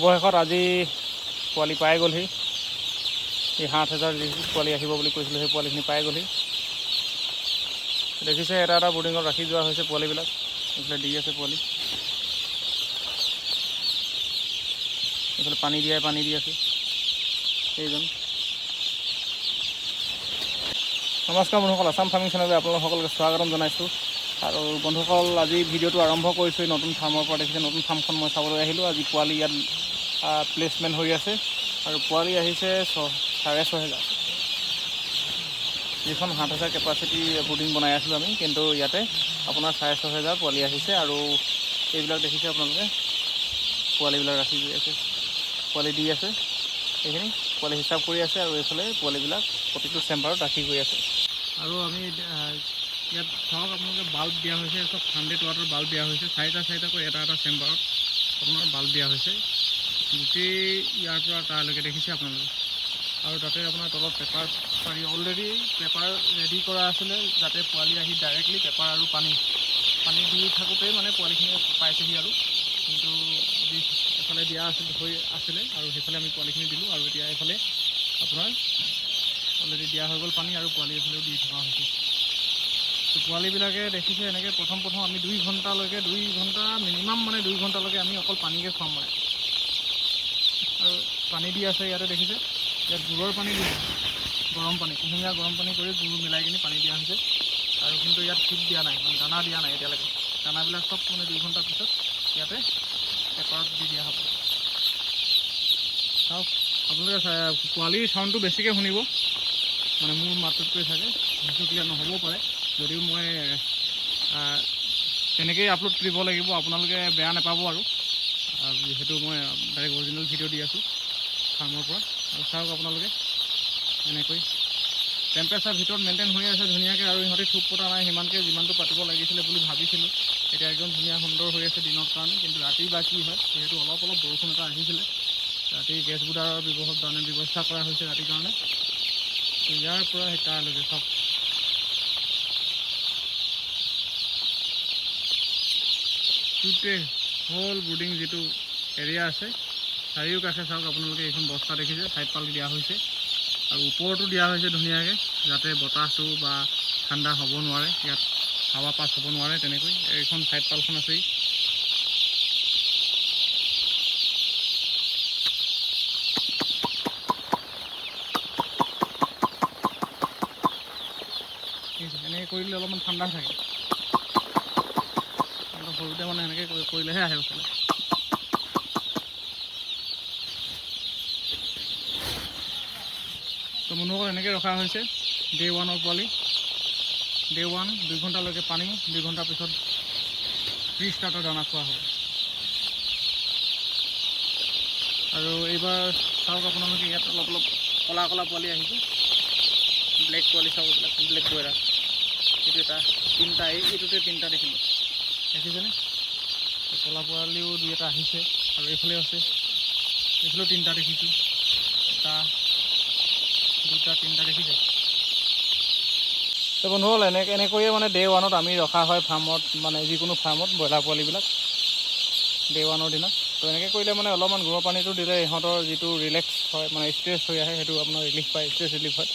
অৱশেষত আজি পোৱালি পাই গ'লহি। এই 7,000 পোৱালি আহিব বুলি কৈছিলোঁ, সেই পোৱালিখিনি পাই গ'লহি। দেখিছে এটা এটা বৰ্ডিঙত ৰাখি যোৱা হৈছে পোৱালিবিলাক। এইফালে দি আছে পোৱালি, এইফালে পানী দি আছে এইজন। নমস্কাৰ বন্ধুসকল, আছাম ফাৰ্মিং চেনেললৈ আপোনালোক সকলোকে স্বাগতম জনাইছোঁ। আৰু বন্ধুসকল, আজি ভিডিঅ'টো আৰম্ভ কৰিছোঁ নতুন ফাৰ্মৰ পৰা। দেখিছে নতুন ফাৰ্মখন মই চাবলৈ আহিলোঁ। আজি পোৱালি ইয়াত প্লেচমেণ্ট হৈ আছে আৰু পোৱালি আহিছে 6,500। যিখন 7,000 কেপাচিটি বৰ্ডিং বনাই আছিলোঁ আমি, কিন্তু ইয়াতে আপোনাৰ 6,500 পোৱালি আহিছে। আৰু এইবিলাক দেখিছে আপোনালোকে, পোৱালিবিলাক ৰাখি গৈ আছে, পোৱালি দি আছে। এইখিনি পোৱালি হিচাপ কৰি আছে আৰু এইফালে পোৱালিবিলাক প্ৰতিটো চেম্বাৰত ৰাখি গৈ আছে। আৰু আমি ইয়াত চাওক, আপোনালোকে বাল্ব দিয়া হৈছে, চব 100 ৱাটৰ বাল্ব দিয়া হৈছে। 4টা এটা চেম্বাৰত আপোনাৰ বাল্ব দিয়া হৈছে, গোটেই ইয়াৰ পৰা তালৈকে দেখিছে আপোনালোকে। আৰু তাতে আপোনাৰ তলত পেপাৰ পাৰি, অলৰেডি পেপাৰ ৰেডি কৰা আছিলে, যাতে পোৱালি আহি ডাইৰেক্টলি পেপাৰ আৰু পানী দি থাকোঁতেই মানে পোৱালিখিনি পাইছেহি। আৰু কিন্তু যি এফালে দিয়া আছিলে আৰু সেইফালে আমি পোৱালিখিনি দিলোঁ। আৰু এতিয়া এইফালে আপোনাৰ অলৰেডি দিয়া হৈ গ'ল পানী, আৰু পোৱালি এইফালেও দি থকা হৈছে। পোৱালিবিলাকে দেখিছে এনেকৈ প্ৰথম আমি 2 ঘণ্টালৈকে, 2 ঘণ্টা মিনিমাম, মানে 2 ঘণ্টালৈকে আমি অকল পানীকে খুৱাম মানে। আৰু পানী দি আছে ইয়াতে দেখিছে, ইয়াত গুড়ৰ পানী দি গৰম পানী, কুহুমীয়া গৰম পানী কৰি গুড় মিলাই কিনি পানী দিয়া হৈছে। আৰু কিন্তু ইয়াত ফিড দিয়া নাই, মানে দানা দিয়া নাই এতিয়ালৈকে। দানাবিলাক চব মানে 2 ঘণ্টাৰ পিছত ইয়াতে পেপাৰত দি দিয়া হ'ব। চাওক আপোনালোকে, পোৱালিৰ চাউণ্ডটো বেছিকৈ শুনিব, মানে মোৰ মাতটোতকৈ চাগে সেইটো ক্লিয়াৰ নহ'বও পাৰে। যদিও মই তেনেকেই আপলোড কৰিব লাগিব, আপোনালোকে বেয়া নাপাব। আৰু যিহেতু মই ডাইৰেক্ট অৰিজিনেল ভিডিঅ' দি আছোঁ ফাৰ্মৰ পৰা। আৰু চাওক আপোনালোকে, এনেকৈ টেম্পাৰেচাৰ ভিতৰত মেইনটেইন হৈ আছে ধুনীয়াকৈ। আৰু ইহঁতে থোপ পতা নাই সিমানকৈ, যিমানটো পাতিব লাগিছিলে বুলি ভাবিছিলোঁ। এতিয়া একদম ধুনীয়া সুন্দৰ হৈ আছে দিনত কাৰণে। কিন্তু ৰাতি বা কি হয়, যিহেতু অলপ বৰষুণ এটা আহিছিলে, ৰাতি গেছ বুডাৰৰ ব্যৱস্থা কৰা হৈছে ৰাতিৰ কাৰণে। তো ইয়াৰ পৰা সেই তালৈকে চাওক, গোটেই হ'ল ব্ৰুডিং যিটো এৰিয়া আছে চাৰিওকাষে চাওক আপোনালোকে। এইখন বস্তা দেখিছে, ছাইড পাল দিয়া হৈছে আৰু ওপৰতো দিয়া হৈছে ধুনীয়াকৈ, যাতে বতাহটো বা ঠাণ্ডা হ'ব নোৱাৰে, ইয়াত হাৱা পাছ হ'ব নোৱাৰে তেনেকৈ। এইখন ছাইড পালখন আছেই। এনেকৈ কৰিলে অলপমান ঠাণ্ডা থাকে, সৰুতে মানে এনেকৈ কৰিলেহে আহে ওচৰলৈ। তো বন্ধুসকল, এনেকৈ ৰখা হৈছে ডে 1ৰ পোৱালি। ডে 1 2 ঘণ্টালৈকে পানী, 2 ঘণ্টাৰ পিছত ৰিষ্টাৰ্টৰ দানা খোৱা হ'ব। আৰু এইবাৰ চাওক আপোনালোকে, ইয়াত অলপ ক'লা পোৱালি আহিছে, ব্লেক পোৱালি চাওক, এইবিলাক ব্লেক ব্ৰইলাৰ। এইটো এটা 3টা, এইটোতে 3টা দেখিলোঁ, দেখিছেনে? ক'লা পোৱালিও 2-এটা আহিছে। আৰু এইফালেও আছে, এইফালেও 3টা দেখিছোঁ, 1টা 2টা 3টা দেখিছে। তো বন্ধুসকল, এনেকৈয়ে মানে ডে 1ত আমি ৰখা হয় ফাৰ্মত, মানে যিকোনো ফাৰ্মত ব্ৰইলাৰ পোৱালিবিলাক ডে 1ৰ দিনা। তো এনেকৈ কৰিলে মানে অলপমান গুড়ৰ পানীটো দিলে ইহঁতৰ যিটো ৰিলেক্স হয়, মানে ষ্ট্ৰেছ হৈ আহে, সেইটো আপোনাৰ ৰিলিফ পায়, ষ্ট্ৰেছ ৰিলিফ হয়।